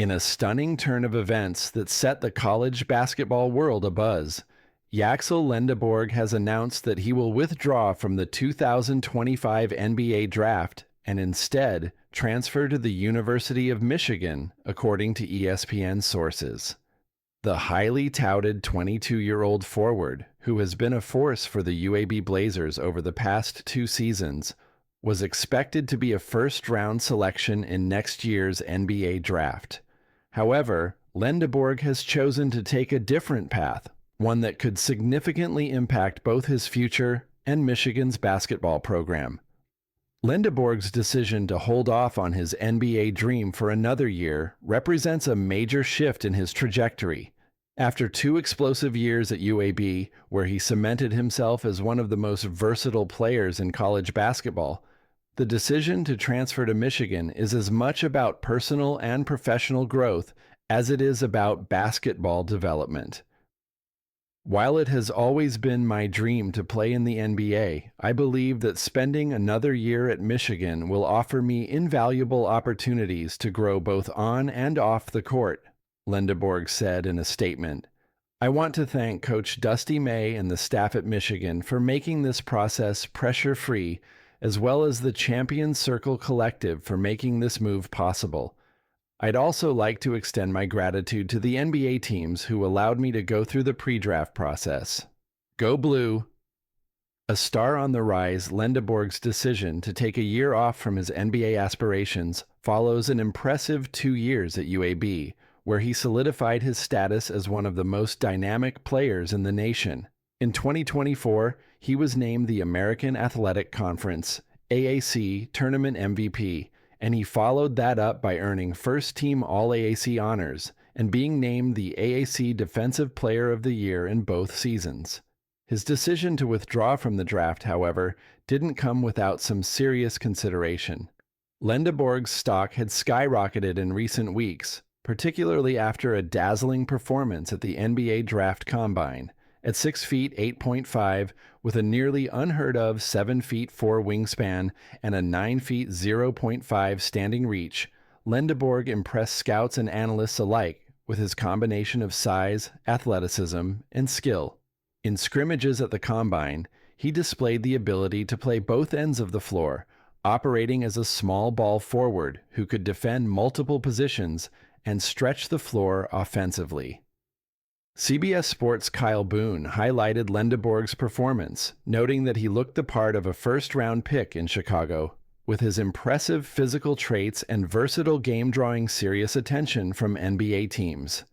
In a stunning turn of events that set the college basketball world abuzz, Yaxel Lendeborg has announced that he will withdraw from the 2025 NBA draft and instead transfer to the University of Michigan, according to ESPN sources. The highly touted 22-year-old forward, who has been a force for the UAB Blazers over the past 2 seasons, was expected to be a first-round selection in next year's NBA draft. However, Lendeborg has chosen to take a different path, one that could significantly impact both his future and Michigan's basketball program. Lendeborg's decision to hold off on his NBA dream for another year represents a major shift in his trajectory. After 2 explosive years at UAB, where he cemented himself as one of the most versatile players in college basketball, the decision to transfer to Michigan is as much about personal and professional growth as it is about basketball development. While it has always been my dream to play in the NBA, I believe that spending another year at Michigan will offer me invaluable opportunities to grow both on and off the court, Lendeborg said in a statement. I want to thank Coach Dusty May and the staff at Michigan for making this process pressure-free, as well as the Champion Circle Collective for making this move possible. I'd also like to extend my gratitude to the NBA teams who allowed me to go through the pre-draft process. Go Blue! A star on the rise, Lendeborg's decision to take a year off from his NBA aspirations follows an impressive 2 years at UAB, where he solidified his status as one of the most dynamic players in the nation. In 2024, he was named the American Athletic Conference AAC Tournament MVP, and he followed that up by earning first-team All-AAC honors and being named the AAC Defensive Player of the Year in both seasons. His decision to withdraw from the draft, however, didn't come without some serious consideration. Lendeborg's stock had skyrocketed in recent weeks, particularly after a dazzling performance at the NBA Draft Combine. At 6 feet 8.5, with a nearly unheard-of 7 feet 4 wingspan and a 9 feet 0.5 standing reach, Lendeborg impressed scouts and analysts alike with his combination of size, athleticism, and skill. In scrimmages at the Combine, he displayed the ability to play both ends of the floor, operating as a small ball forward who could defend multiple positions and stretch the floor offensively. CBS Sports' Kyle Boone highlighted Lendeborg's performance, noting that he looked the part of a first-round pick in Chicago, with his impressive physical traits and versatile game drawing serious attention from NBA teams.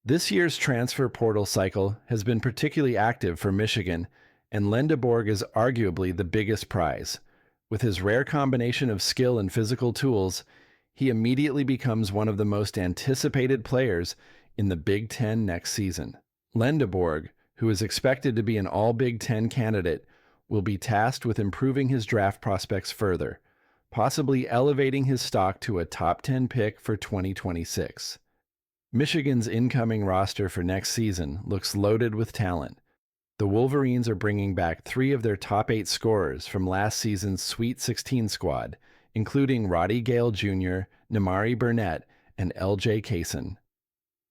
This year's transfer portal cycle has been particularly active for Michigan, and Lendeborg is arguably the biggest prize. With his rare combination of skill and physical tools, he immediately becomes one of the most anticipated players in the Big Ten next season. Lendeborg, who is expected to be an All-Big Ten candidate, will be tasked with improving his draft prospects further, possibly elevating his stock to a top 10 pick for 2026. Michigan's incoming roster for next season looks loaded with talent. The Wolverines are bringing back 3 of their top 8 scorers from last season's Sweet 16 squad, including Roddy Gale Jr., Nimari Burnett, and LJ Kaysen.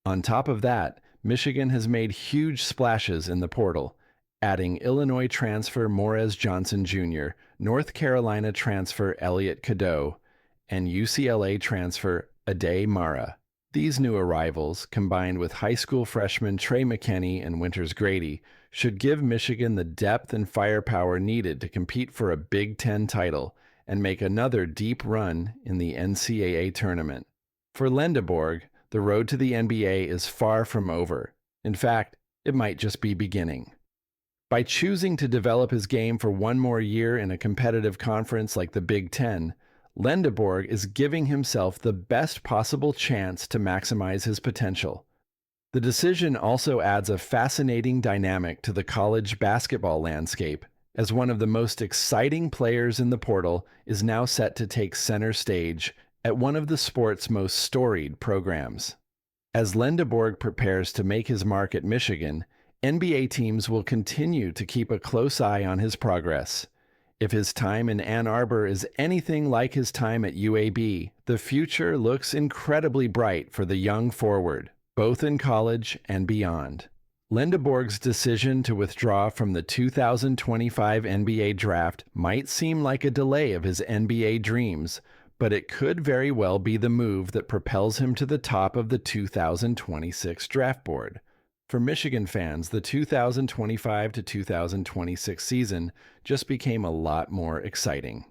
On top of that, Michigan has made huge splashes in the portal, adding Illinois transfer Morez Johnson Jr., North Carolina transfer Elliot Cadeau, and UCLA transfer Ade Mara. These new arrivals, combined with high school freshmen Trey McKinney and Winters Grady, should give Michigan the depth and firepower needed to compete for a Big Ten title and make another deep run in the NCAA tournament. For Lendeborg, the road to the NBA is far from over. In fact, it might just be beginning. By choosing to develop his game for one more year in a competitive conference like the Big Ten, Lendeborg is giving himself the best possible chance to maximize his potential. The decision also adds a fascinating dynamic to the college basketball landscape, as one of the most exciting players in the portal is now set to take center stage at one of the sport's most storied programs. As Lendeborg prepares to make his mark at Michigan, NBA teams will continue to keep a close eye on his progress. If his time in Ann Arbor is anything like his time at UAB, the future looks incredibly bright for the young forward, both in college and beyond. Lendeborg's decision to withdraw from the 2025 NBA draft might seem like a delay of his NBA dreams, but it could very well be the move that propels him to the top of the 2026 draft board. For Michigan fans, the 2025 to 2026 season just became a lot more exciting.